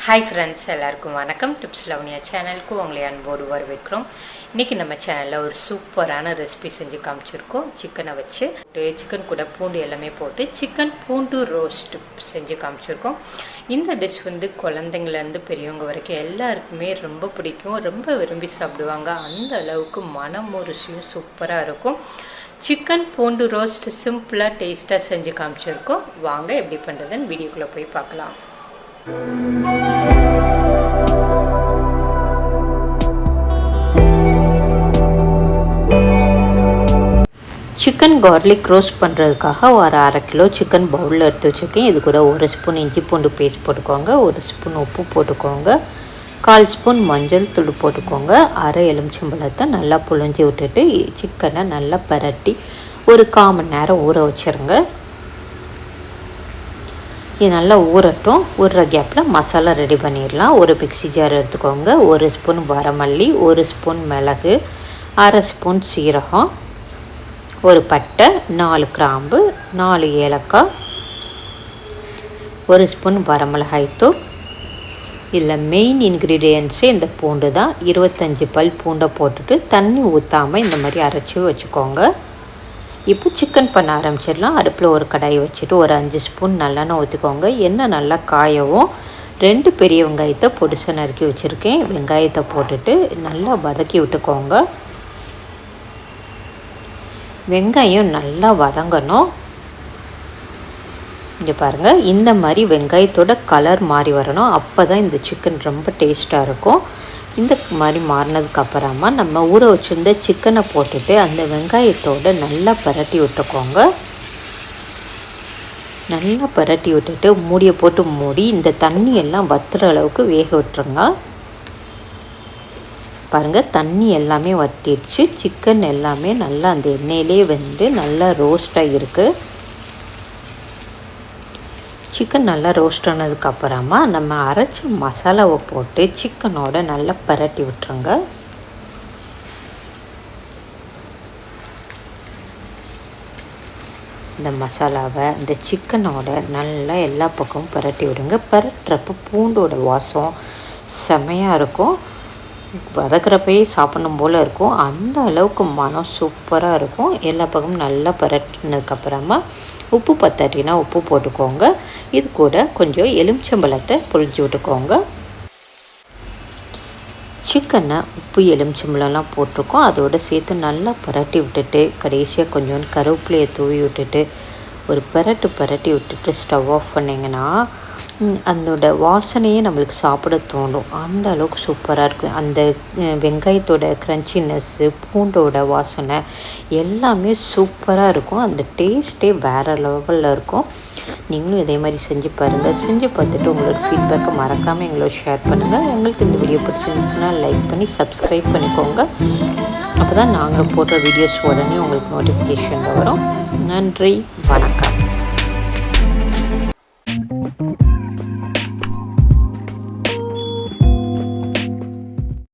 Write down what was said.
Hi friends, எல்லாருக்கும் வணக்கம். Tips Lavanya சேனலுக்கு உங்களை அன்போடு வரவேற்கிறோம். இன்றைக்கி நம்ம சேனலில் ஒரு சூப்பரான ரெசிபி செஞ்சு காமிச்சிருக்கோம். சிக்கனை வச்சு சிக்கன் கூட பூண்டு எல்லாமே போட்டு சிக்கன் பூண்டு ரோஸ்ட் செஞ்சு காமிச்சிருக்கோம். இந்த டிஷ் குழந்தைங்கள்லேருந்து பெரியவங்க வரைக்கும் எல்லாருக்குமே ரொம்ப பிடிக்கும், ரொம்ப விரும்பி சாப்பிடுவாங்க. அந்த அளவுக்கு மனமும் ருசியும் சூப்பராக இருக்கும். சிக்கன் பூண்டு ரோஸ்ட் சிம்பிளாக டேஸ்ட்டாக செஞ்சு காமிச்சிருக்கோம். வாங்க எப்படி பண்ணுறதுன்னு வீடியோக்குள்ளே போய் பார்க்கலாம். சிக்கன் கார்லிக் ரோஸ்ட் பண்ணுறதுக்காக ஒரு அரை கிலோ சிக்கன் பவுலில் எடுத்து வச்சுருக்கேன். இது கூட ஒரு ஸ்பூன் இஞ்சி பூண்டு பேஸ்ட் போட்டுக்கோங்க, ஒரு ஸ்பூன் உப்பு போட்டுக்கோங்க, 1/4 ஸ்பூன் மஞ்சள் தூள் போட்டுக்கோங்க, அரை எலுமிச்சம்பழத்தை நல்லா புழிஞ்சி விட்டுட்டு சிக்கனை நல்லா பரட்டி ஒரு 1/4 மணி நேரம் ஊற வச்சுருங்க. இது நல்லா ஊறட்டும். ஊறுற கேப்பில் மசாலா ரெடி பண்ணிடலாம். ஒரு மிக்ஸி ஜார் எடுத்துக்கோங்க, ஒரு ஸ்பூன் வரமல்லி, ஒரு ஸ்பூன் மிளகு, அரை ஸ்பூன் சீரகம், ஒரு பட்டை, 4 கிராம்பு, 4 ஏலக்காய், ஒரு ஸ்பூன் வரமிளகாய்த்தூள். இதில் மெயின் இன்க்ரீடியன்ஸே இந்த பூண்டு தான். 25 பல் பூண்டை போட்டுட்டு தண்ணி ஊற்றாமல் இந்த மாதிரி அரைச்சி வச்சுக்கோங்க. இப்போ சிக்கன் பண்ண ஆரம்பிச்சிடலாம். அடுப்பில் ஒரு கடாய் வச்சுட்டு ஒரு 5 ஸ்பூன் நல்லெண்ணெய் ஊற்றிக்கோங்க. எண்ணெய் நல்லா காயவும் 2 பெரிய வெங்காயத்தை பொடிசை நறுக்கி வச்சுருக்கேன். வெங்காயத்தை போட்டுட்டு நல்லா வதக்கி விட்டுக்கோங்க. வெங்காயம் நல்லா வதங்கணும். இங்கே பாருங்கள், இந்த மாதிரி வெங்காயத்தோட கலர் மாறி வரணும். அப்போ தான் இந்த சிக்கன் ரொம்ப டேஸ்ட்டாக இருக்கும். இந்த மாதிரி மாறினதுக்கப்புறமா நம்ம ஊற வச்சுருந்த சிக்கனை போட்டுட்டு அந்த வெங்காயத்தோடு நல்லா பரட்டி விட்டுக்கோங்க. நல்லா பரட்டி விட்டுட்டு மூடியை போட்டு மூடி இந்த தண்ணி எல்லாம் வத்துற அளவுக்கு வேக விட்டுருங்க. பாருங்கள், தண்ணி எல்லாமே வற்றிடுச்சு. சிக்கன் எல்லாமே நல்லா அந்த எண்ணெயிலே நல்லா ரோஸ்டாக இருக்குது. சிக்கன் நல்லா ரோஸ்ட் ஆனதுக்கப்புறமா நம்ம அரைச்சி மசாலாவை போட்டு சிக்கனோட நல்லா பரட்டி விட்டுருங்க. இந்த மசாலாவை இந்த சிக்கனோட நல்லா எல்லா பக்கமும் பரட்டி விடுங்க. பரட்டுறப்போ பூண்டோட வாசம் செமையாக இருக்கும். வதக்கிறப்பயே சாப்பிடணும் போல் இருக்கும். அந்த அளவுக்கு மனம் சூப்பராக இருக்கும். எல்லா பக்கமும் நல்லா பரட்டினதுக்கப்புறமா உப்பு பத்தாட்டினா உப்பு போட்டுக்கோங்க. இது கூட கொஞ்சம் எலுமிச்சம்பழத்தை புழிஞ்சு விட்டுக்கோங்க. சிக்கனை உப்பு எலுமிச்சம்பழம்லாம் போட்டிருக்கோம். அதோடு சேர்த்து நல்லா பரட்டி விட்டுட்டு கடைசியாக கொஞ்சோண்டு கருவேப்பிலையை தூவி விட்டுட்டு ஒரு பரட்டி விட்டுட்டு ஸ்டவ் ஆஃப் பண்ணிங்கன்னா அதோட வாசனையே நம்மளுக்கு சாப்பிட தோணும். அந்த அளவுக்கு சூப்பராக இருக்கும். அந்த வெங்காயத்தோட க்ரன்ச்சினஸ்ஸு, பூண்டோட வாசனை எல்லாமே சூப்பராக இருக்கும். அந்த டேஸ்ட்டே வேறு லெவலில் இருக்கும். நீங்களும் இதே மாதிரி செஞ்சு பாருங்கள். செஞ்சு பார்த்துட்டு உங்களோட ஃபீட்பேக்கை மறக்காமல் எங்களோட ஷேர் பண்ணுங்கள். உங்களுக்கு இந்த வீடியோ பிடிச்சிருந்துச்சுன்னா லைக் பண்ணி சப்ஸ்கிரைப் பண்ணிக்கோங்க. அப்போ தான் நாங்கள் போடுற வீடியோஸ் உடனே உங்களுக்கு நோட்டிஃபிகேஷன் வரும். நன்றி.